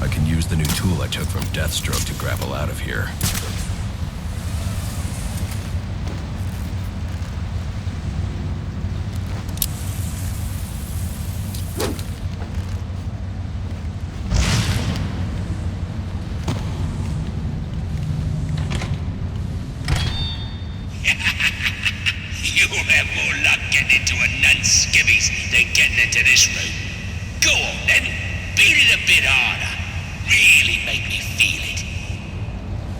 I can use the new tool I took from Deathstroke to grapple out of here. You'll have more luck getting into a nun's skivvies than getting into this room. Go on then, beat it a bit harder. Really make me feel it.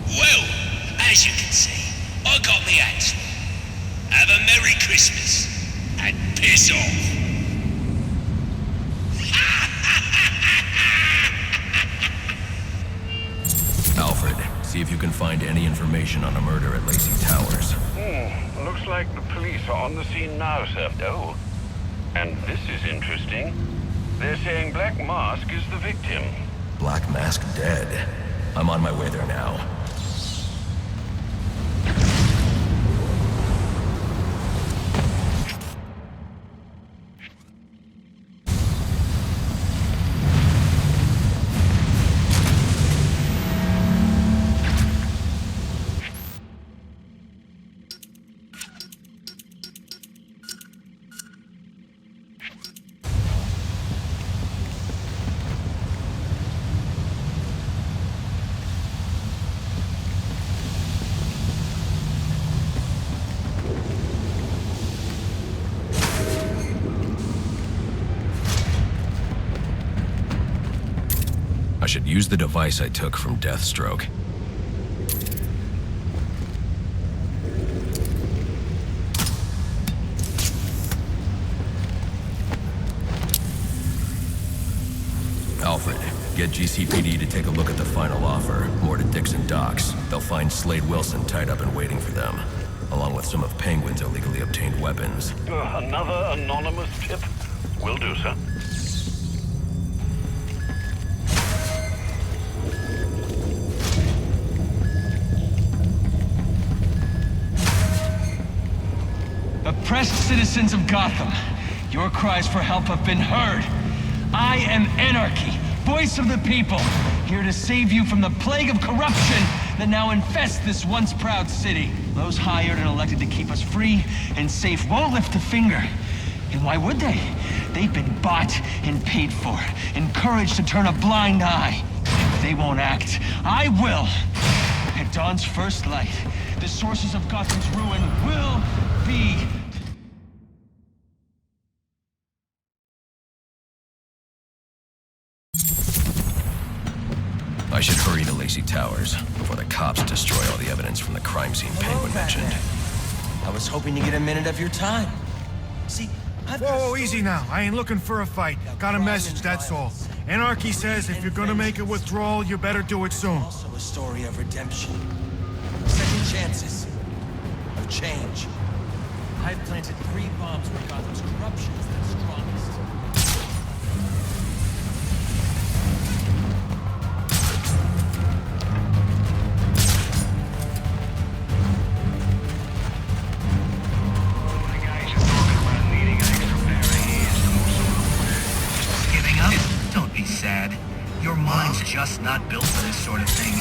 Well, as you can see, I got me hands full. Have a Merry Christmas, and piss off. Alfred, see if you can find any information on a murder at Lacey Towers. Looks like the police are on the scene now, sir. Oh, and this is interesting. They're saying Black Mask is the victim. Black Mask dead. I'm on my way there now. I should use the device I took from Deathstroke. Alfred, get GCPD to take a look at the final offer, more to Dixon Docks. They'll find Slade Wilson tied up and waiting for them, along with some of Penguin's illegally obtained weapons. Another anonymous tip? Will do, sir. Oppressed citizens of Gotham, your cries for help have been heard. I am Anarchy, voice of the people, here to save you from the plague of corruption that now infests this once proud city. Those hired and elected to keep us free and safe won't lift a finger. And why would they? They've been bought and paid for, encouraged to turn a blind eye. If they won't act, I will. At dawn's first light, the sources of Gotham's ruin will be... I should hurry to Lacey Towers before the cops destroy all the evidence from the crime scene Penguin mentioned. I was hoping to get a minute of your time. See, Whoa, easy now. I ain't looking for a fight. Got a message, that's all. Anarchy says if you're gonna make a withdrawal, you better do it soon. Also a story of redemption. Second chances. Of change. I've planted 3 bombs where Gotham's corruption is the strongest. Sad. Your mind's just not built for this sort of thing.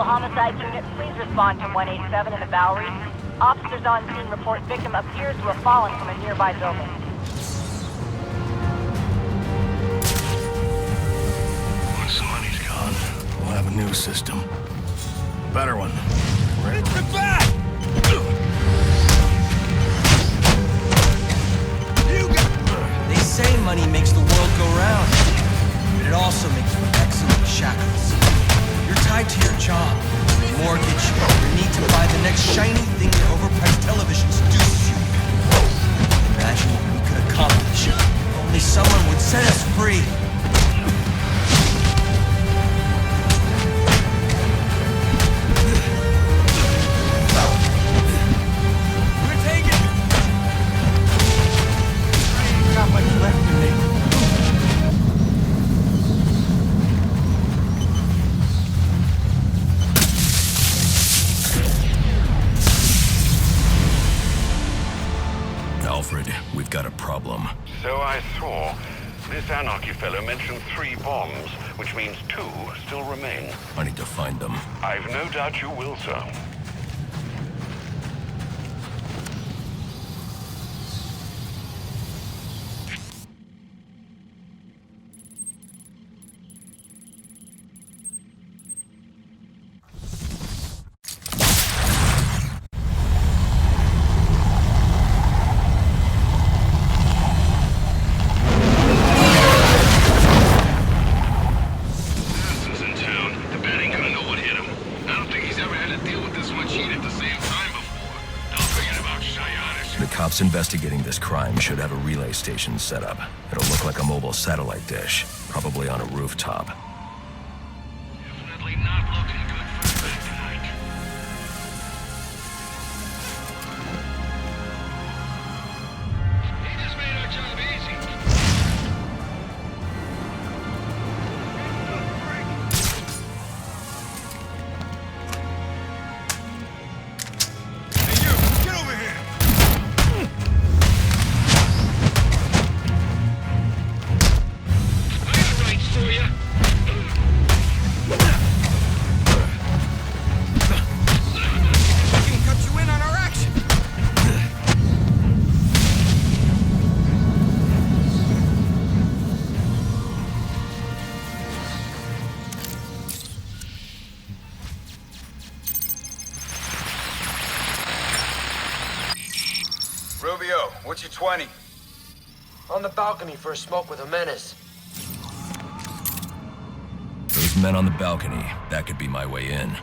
Homicide unit, please respond to 187 in the Bowery. Officers on scene report victim appears to have fallen from a nearby building. Once the money's gone, we'll have a new system. Better one. Ready to back! They say money makes the world go round, but it also makes for excellent shackles. You're tied to your job, your mortgage, your need to buy the next shiny thing that overpriced television seduces you. problem. So I saw. This Anarchy fellow mentioned 3 bombs, which means 2 still remain. I need to find them. I've no doubt you will, sir. Cops investigating this crime should have a relay station set up. It'll look like a mobile satellite dish, probably on a rooftop. Definitely not looking good for me tonight. He just made our job easy. Hey, you! Get over here! Rubio, what's your 20? On the balcony for a smoke with a menace. Those men on the balcony, that could be my way in.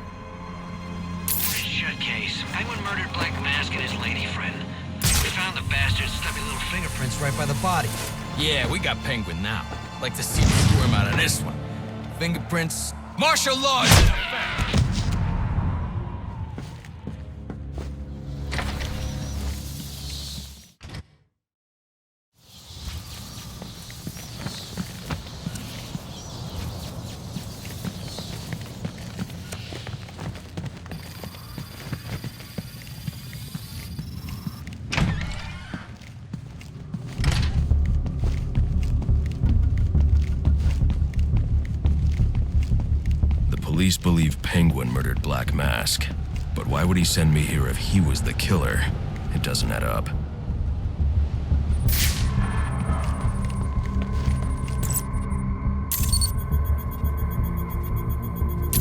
Shut case. Penguin murdered Black Mask and his lady friend. We found the bastard's stubby little fingerprints right by the body. Yeah, we got Penguin now. Like to see the squirm out of this one. Fingerprints, martial law is in effect. Police believe Penguin murdered Black Mask. But why would he send me here if he was the killer? It doesn't add up.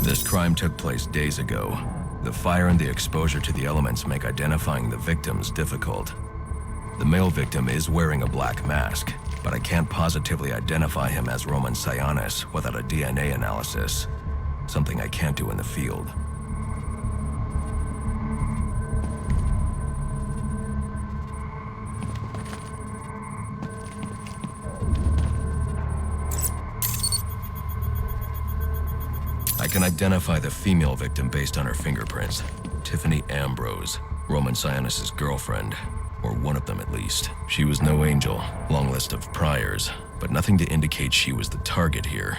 This crime took place days ago. The fire and the exposure to the elements make identifying the victims difficult. The male victim is wearing a black mask, but I can't positively identify him as Roman Sionis without a DNA analysis. Something I can't do in the field. I can identify the female victim based on her fingerprints. Tiffany Ambrose, Roman Sionis' girlfriend, or one of them at least. She was no angel, long list of priors, but nothing to indicate she was the target here.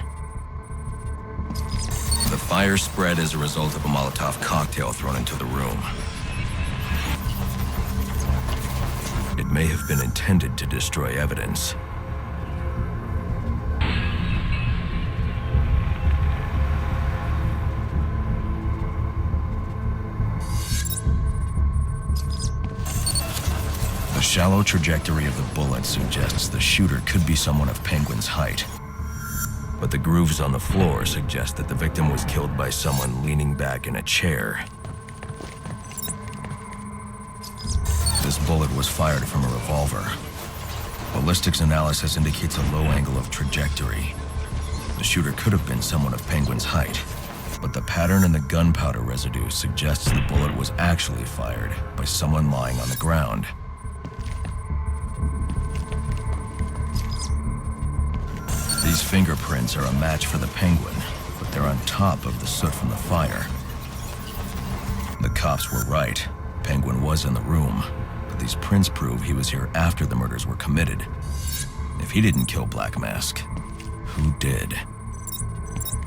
The fire spread as a result of a Molotov cocktail thrown into the room. It may have been intended to destroy evidence. The shallow trajectory of the bullet suggests the shooter could be someone of Penguin's height. But the grooves on the floor suggest that the victim was killed by someone leaning back in a chair. This bullet was fired from a revolver. Ballistics analysis indicates a low angle of trajectory. The shooter could have been someone of Penguin's height, but the pattern in the gunpowder residue suggests the bullet was actually fired by someone lying on the ground. These fingerprints are a match for the Penguin, but they're on top of the soot from the fire. The cops were right. Penguin was in the room, but these prints prove he was here after the murders were committed. If he didn't kill Black Mask, who did?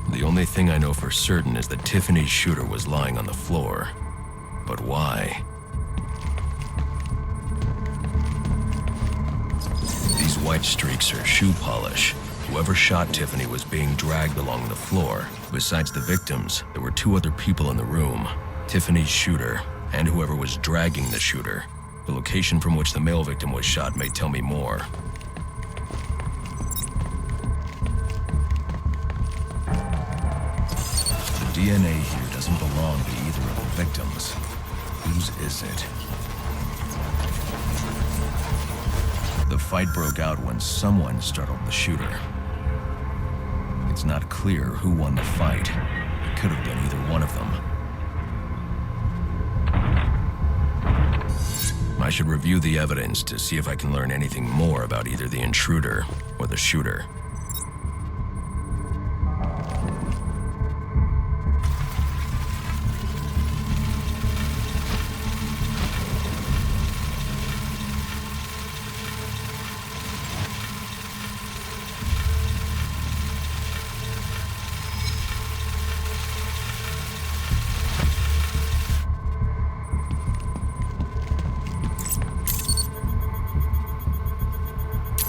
The only thing I know for certain is that Tiffany's shooter was lying on the floor. But why? white streaks are shoe polish. Whoever shot Tiffany was being dragged along the floor. Besides the victims, there were 2 other people in the room. Tiffany's shooter, and whoever was dragging the shooter. The location from which the male victim was shot may tell me more. The DNA here doesn't belong to either of the victims. Whose is it? The fight broke out when someone startled the shooter. It's not clear who won the fight. It could have been either one of them. I should review the evidence to see if I can learn anything more about either the intruder or the shooter.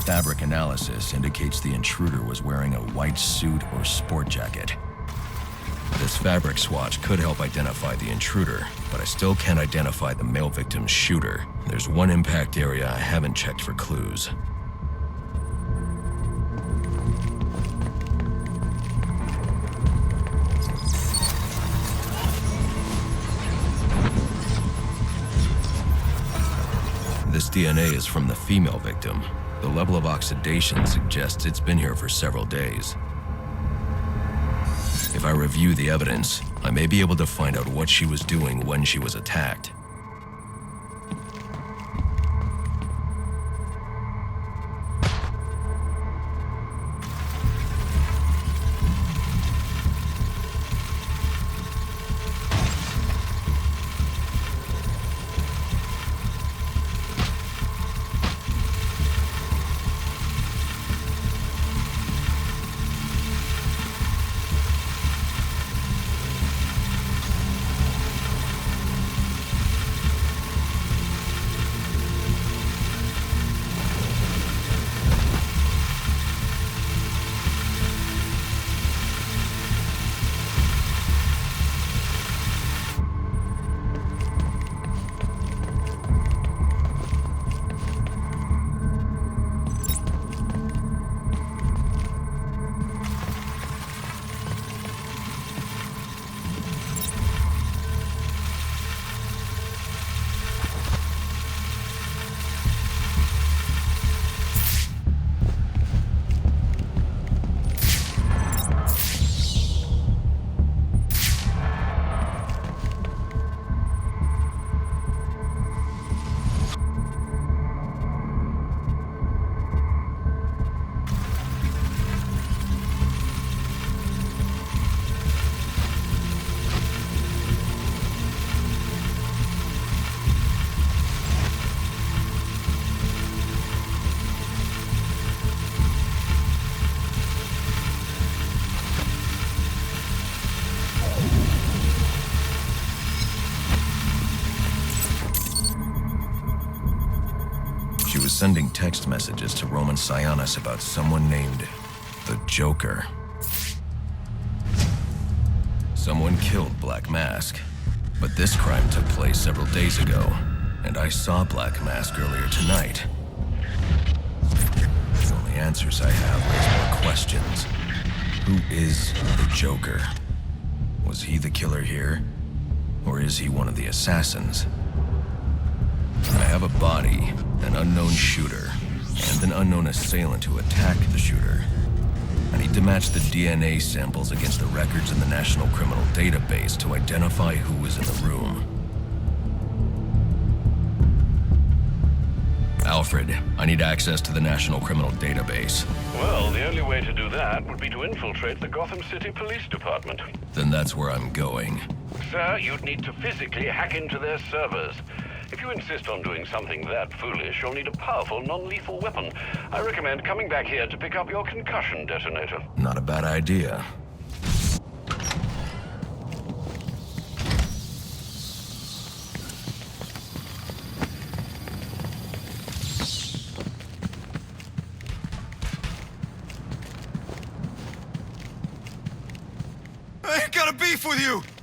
Fabric analysis indicates the intruder was wearing a white suit or sport jacket. This fabric swatch could help identify the intruder, but I still can't identify the male victim's shooter. There's one impact area I haven't checked for clues. This DNA is from the female victim. The level of oxidation suggests it's been here for several days. If I review the evidence, I may be able to find out what she was doing when she was attacked. Sending text messages to Roman Sionis about someone named the Joker. Someone killed Black Mask, but this crime took place several days ago, and I saw Black Mask earlier tonight. The only answers I have raise more questions. Who is the Joker? Was he the killer here? Or is he one of the assassins? I have a body, an unknown shooter, and an unknown assailant who attacked the shooter. I need to match the DNA samples against the records in the National Criminal Database to identify who was in the room. Alfred, I need access to the National Criminal Database. Well, the only way to do that would be to infiltrate the Gotham City Police Department. Then that's where I'm going. Sir, you'd need to physically hack into their servers. If you insist on doing something that foolish, you'll need a powerful, non-lethal weapon. I recommend coming back here to pick up your concussion detonator. Not a bad idea. beef with you!